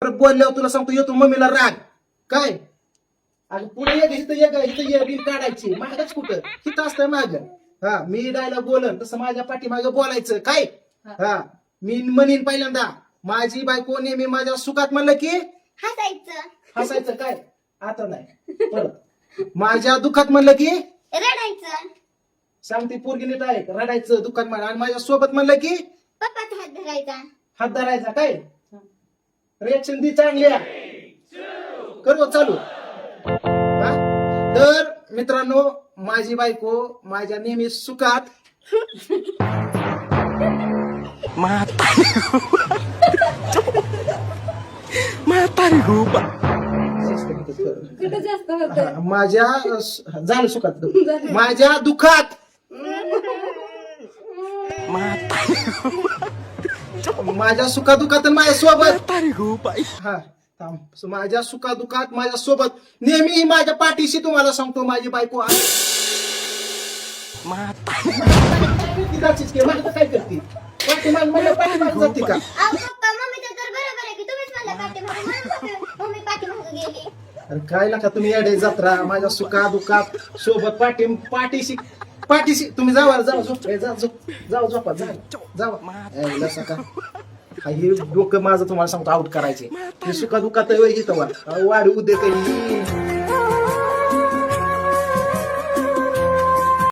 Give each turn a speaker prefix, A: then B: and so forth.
A: परत बोलल्यावर तुला सांगतो येतो मम्मीला राग काय. आणि पुढे इथं बिल काढायची मागच कुठं हिथं असतंय माग. हा मी डायलॉग बोलन तसं माझ्या पाठीमाग बोलायचं काय. हा मी म्हणीन पहिल्यांदा माझी बायको नेहमी माझ्या सुखात म्हणलं की हसायचं काय. आता नाही परत माझ्या दुःखात म्हणलं की
B: रडायचं.
A: सांगते पोरगी नीट आहे रडायचं दुःखात म्हणलं. आणि माझ्या सोबत म्हणलं की
B: पप्पाचा हात धरायचा.
A: हात धरायचा काय. रिएक्शन दी चांगली करू चालू. हा? तर मित्रांनो माझी बायको माझ्या नेहमी सुखात
C: कुठं जास्त होत
A: माझ्या झालं सुखात माझ्या दुःखात माझ्या सुखादुखात आणि माझ्या सोबत हा थांब. माझ्या सुखादुखात माझ्या सोबत नेहमी ही माझ्या पाठीशी तुम्हाला सांगतो माझी बायको आहे. काय करते पाठीमागे जाते का.
B: अहो पप्पा मम्मीचं तर बरोबर आहे की तुम्हीच म्हणलं पाठीमागे म्हणून मम्मी पाठीमागे गेली.
A: अरे काय नका तुम्ही येडे जत्रा माझ्या सुखादुखात सोबत पाठीशी पाठीशी तुम्ही जावा जावा झोपा जावा सका. हे डोकं माझं तुम्हाला सांगतो आउट करायचे. हे सुखादुखात वाढ उद्या काही